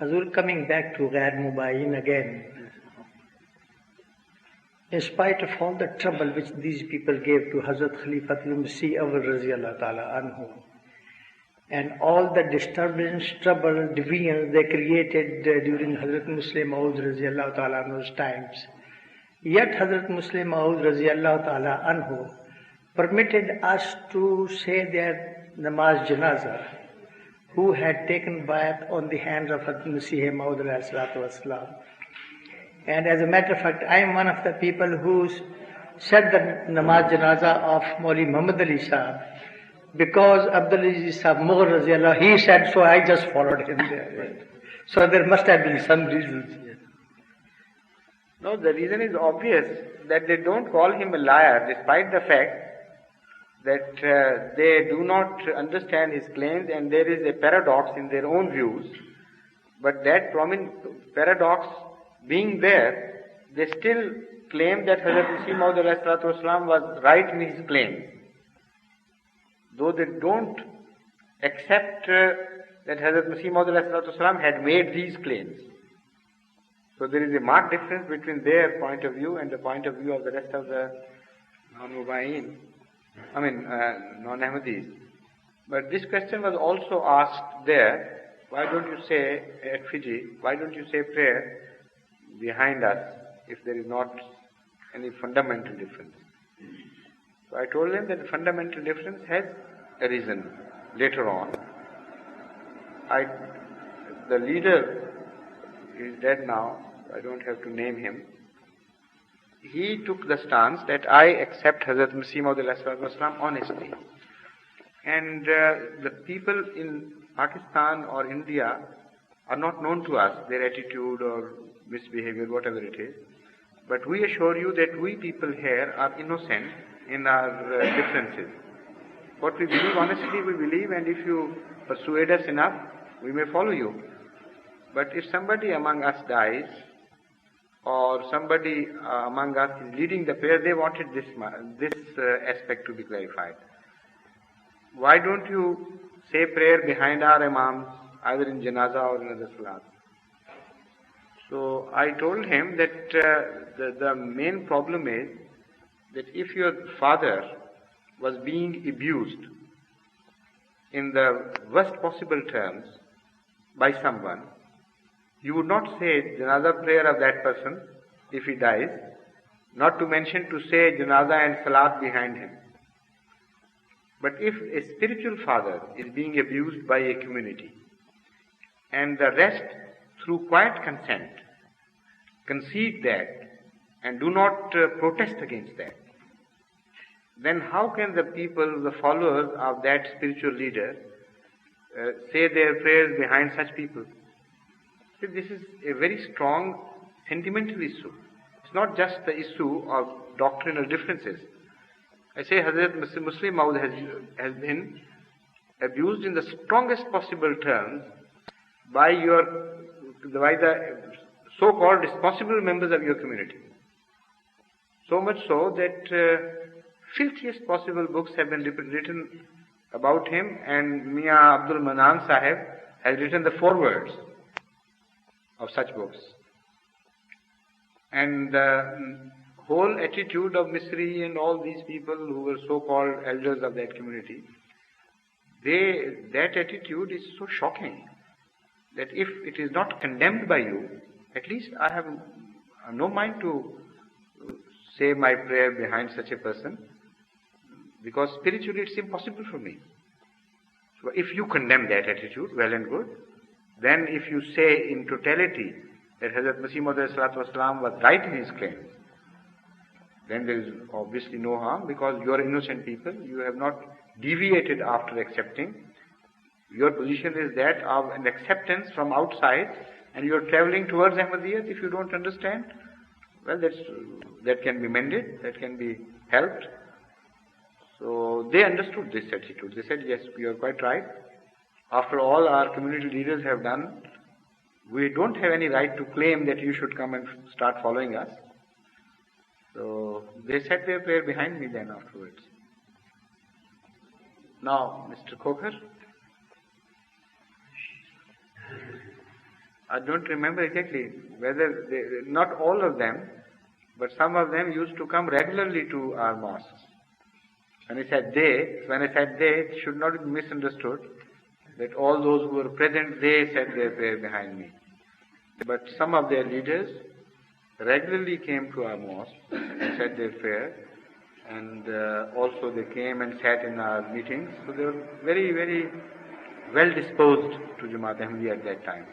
Hazur, coming back to Ghair Mubayin again, in spite of all the trouble which these people gave to Hazrat Khalifatul Masih Awwal Raziyallahu Ta'ala Anhu, and all the disturbance, trouble, divisions they created during Hazrat Muslim Maud Raziyallahu Ta'ala Anhu's times, yet Hazrat Muslim Maud Raziyallahu Ta'ala Anhu permitted us to say their namaz janazah, who had taken bath on the hands of Hazrat Masih Maud alayhi salatu wasalam. And as a matter of fact, I am one of the people who said the namaz janazah of Mauli Muhammad Ali Sahib, because Abdul Aziz Sahib Mughal Raziyallah, he said so, I just followed him there. So there must have been some reasons here. No, the reason is obvious, that they don't call him a liar, despite the fact that they do not understand his claims and there is a paradox in their own views. But that paradox being there, they still claim that Hazrat Masih Maud alayhi salatu wasalam was right in his claims. Though they don't accept that Hazrat Masih Maud alayhi salatu wasalam had made these claims. So there is a marked difference between their point of view and the point of view of the rest of the non-Mubayin, non-Ahmadis. But this question was also asked there, why don't you say at Fiji, why don't you say prayer behind us if there is not any fundamental difference? So I told them that the fundamental difference has a reason later on. The leader is dead now, I don't have to name him. He took the stance that I accept Hazrat Masih Maud alayhi salatu wasalam honestly. And the people in Pakistan or India are not known to us, their attitude or misbehavior, whatever it is. But we assure you that we people here are innocent in our differences. What we believe, honestly we believe, and if you persuade us enough, we may follow you. But if somebody among us dies, or somebody among us is leading the prayer, they wanted this aspect to be clarified. Why don't you say prayer behind our imams, either in janazah or in other salat? So I told him that the main problem is that if your father was being abused in the worst possible terms by someone, you would not say janazah prayer of that person if he dies, not to mention to say janazah and salat behind him. But if a spiritual father is being abused by a community, and the rest, through quiet consent, concede that and do not protest against that, then how can the people, the followers of that spiritual leader, say their prayers behind such people? See, this is a very strong sentimental issue. It's not just the issue of doctrinal differences. I say Hazrat Muslim Maud has been abused in the strongest possible terms by the so-called responsible members of your community. So much so that filthiest possible books have been written about him, and Mia Abdul Manan Sahib has written the forewords of such books. And the whole attitude of Misri and all these people who were so-called elders of that community, that attitude is so shocking that if it is not condemned by you, at least I have no mind to say my prayer behind such a person, because spiritually it's impossible for me. So if you condemn that attitude, well and good. Then if you say in totality that Hazrat Masih Maud was right in his claims, then there is obviously no harm, because you are innocent people, you have not deviated after accepting. Your position is that of an acceptance from outside, and you are travelling towards Ahmadiyyat. If you don't understand, well, that can be mended, that can be helped. So they understood this attitude. They said, yes, you are quite right. After all our community leaders have done, we don't have any right to claim that you should come and start following us. So they said their prayer behind me then afterwards. Now, Mr. Coker, I don't remember exactly whether not all of them, but some of them used to come regularly to our mosques. When I said they, it should not be misunderstood that all those who were present, they said their prayer behind me. But some of their leaders regularly came to our mosque and said their prayer, and also they came and sat in our meetings. So they were very, very well disposed to Jamma'at Ahmadiyya at that time.